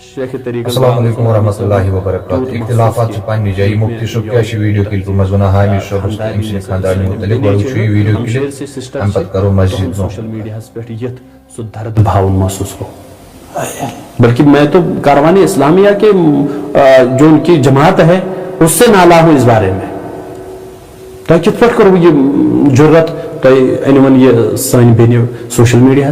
السلام علیکم ورحمۃ اللہ وبرکاتہ. اختلافات پنہ جائیں مختصر کیا ویڈیو کلپ مز ونان حامد صٲبس تو أمۍ سٕنٛدِ خاندارنہِ متعلق گۄڈٕ وٕچھو یہِ ویڈیو کلپ امہِ پتہٕ کرو مسجد سو درد بھاون محسوس ہو. بلکہ میں تو کاروان اسلامیہ کے جو ان کی جماعت ہے اس سے نالا ہوں اس بارے میں. تو کت پہ کرو یہ جرت تو انون یہ سن بین سوشل میڈیا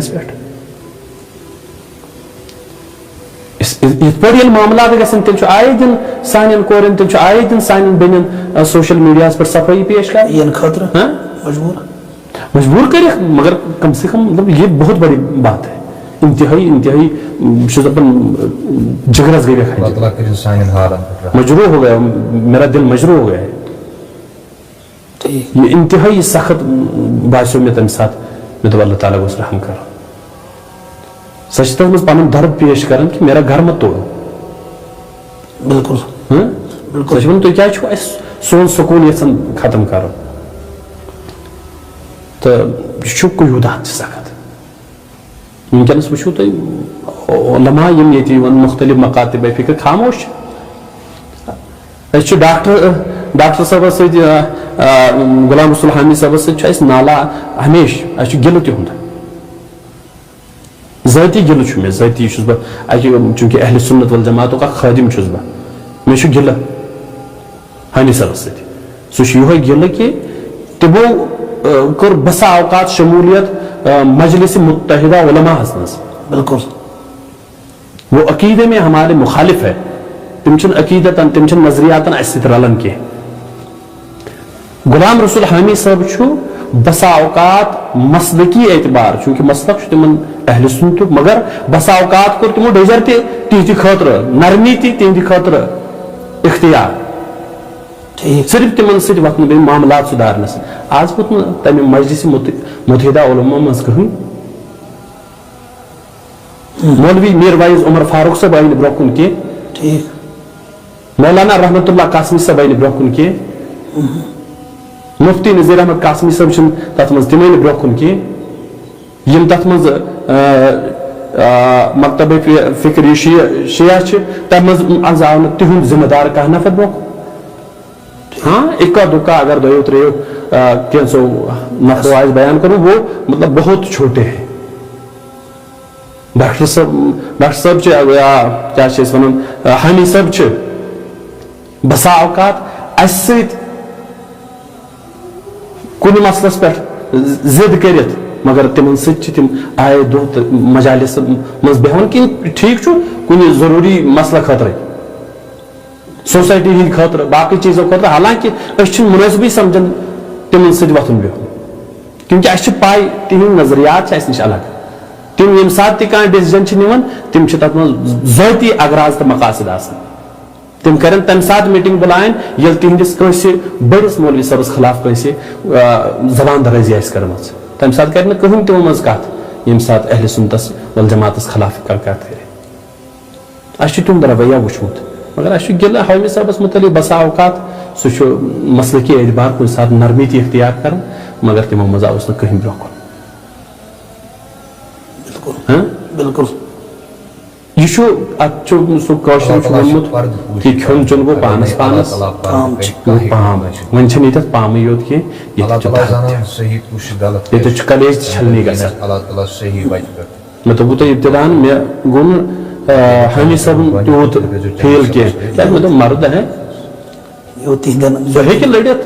پہ یہ معاملات گھن تیل آئے دن سان کورن تیل آئے دن سان بین سوشل میڈیا پہ صفائی پیش کر خاطر مجبور کر مگر کم سے کم مطلب یہ بہت بڑی بات ہے. انتہائی جگرس گئی مجروح ہو گیا, میرا دل مجروح ہو گیا ہے. یہ انتہائی سخت باسیو میں تمہیں ساتھ میں تو اللہ تعالیٰ کو رحم کر سچ تک مجھ پانن درد پیش کرن کہ میرا گھر مت توڑو. بالکل سچ من تو کیا چھو سون سکون یژھان ختم کرو تو یہ قیودات سخت. ونکس وچھو تھی علماء یم یہ مختلف مکاتب فکر خاموش. ڈاکٹر صاحب ست غلام رسول حامی صاحب ست نالا ہمیشہ گل تہد ذاتی گل میں ذاتی چونکہ اہل سنت والجماعت کا خادم بہ مے گل حامی صاحب ست سہ گل کہ تمو کر بسا اوقات شمولیت مجلس متحدہ علماء حسنس. بالکل وہ عقیدے میں ہمارے مخالف ہے. تم عقیدتاً تم نظریاتاً اس سۭتۍ رلان کی. غلام رسول حامی صاحب چھو بسا اوقات مسلکی اعتبار چونکہ مسلک تمن اہل سنت مگر بسا اوقات کور تمو ڈیجر تہندِ خاطر نرمی تہندِ خاطر اختیار صرف تمن سۭتۍ وتھن بیٚیہِ معاملات سدھارنس. آز ووت نہٕ تمہِ مجلس متحدہ علماء منٛز کٕہٕنۍ. مولوی میر وائز عمر فاروق صاحب آئی برونٛہہ کُن کینٛہہ, مولانا رحمت اللہ قاسمی صاحب آئی برونٛہہ کُن کینٛہہ, مفتی نذیر احمد قاسمی صاحب چھِنہٕ تتھ منٛز تِم نہٕ برونٛہہ کُن کینٛہہ. یِم تتھ منٛز مکتب فکر شیعہ چھِ تتھ منٛز آو نہٕ تِہُنٛد ذمہ دار کانٛہہ نفر برونٛہہ کُن. ہاں اکا دکا اگر دو تریو کینسو نفرو آج بیان کروں وہ مطلب بہت چھوٹے ہیں. ڈاکٹر صاحب کیا حامی صاحب بسا اوقات اس سۭتۍ کُنہِ مسلس پٮ۪ٹھ ضد کٔرِتھ مگر تمن سۭتۍ تم آئے دۄہ مجالس منٛز بیہوان کہ ٹھیک چھُ کُنہِ ضروٗری مسلہٕ خٲطرٕ سوسائٹی ہند خاطر باقی چیزوں خاطر حالانکہ اس مناسبی سمجھن تمن سۭتۍ وتھُن بہُن کیونکہ اس پاے تہند نظریات اس نش الگ. تم یم سات تہ کانٛہہ ڈیسیجن نِوان تم تتھ منٛز ذٲتی اغراض تو مقاصد آسان. تم کرن تمہ سات میٹنگ بلائن یل تہندس کٲنٛسہِ بٔڑس مولوی صٲبس خلاف کٲنٛسہِ زبان درٲزی آسہِ کٔرمٕژ تمہ سات کرِ نہٕ کٕہٕنۍ تمو منٛز کتھ ییٚمہِ ساتہٕ اہل سنتس والجماعتس خلاف کتھ کرِ. اس چھُ تِہُنٛد رویہ وٕچھمُت مگر اس گل حامی صاحبس متعلق بسا اوقات سہ مسلکی اعتبار کن سات نرمی تہ اختیار کر مگر تمو مز آوس نا کہیں برو کن. بالکل یہ سہ کاشر ونمت کہ کھن چون گو پانس پانس پام ون یہ پام یوت کی کلیج چھلنی گھان. میں تو ابتدا مے گو حامی صاحب تیوت فیل کی میں تو مرد ہے سہ ہیکہ لڑت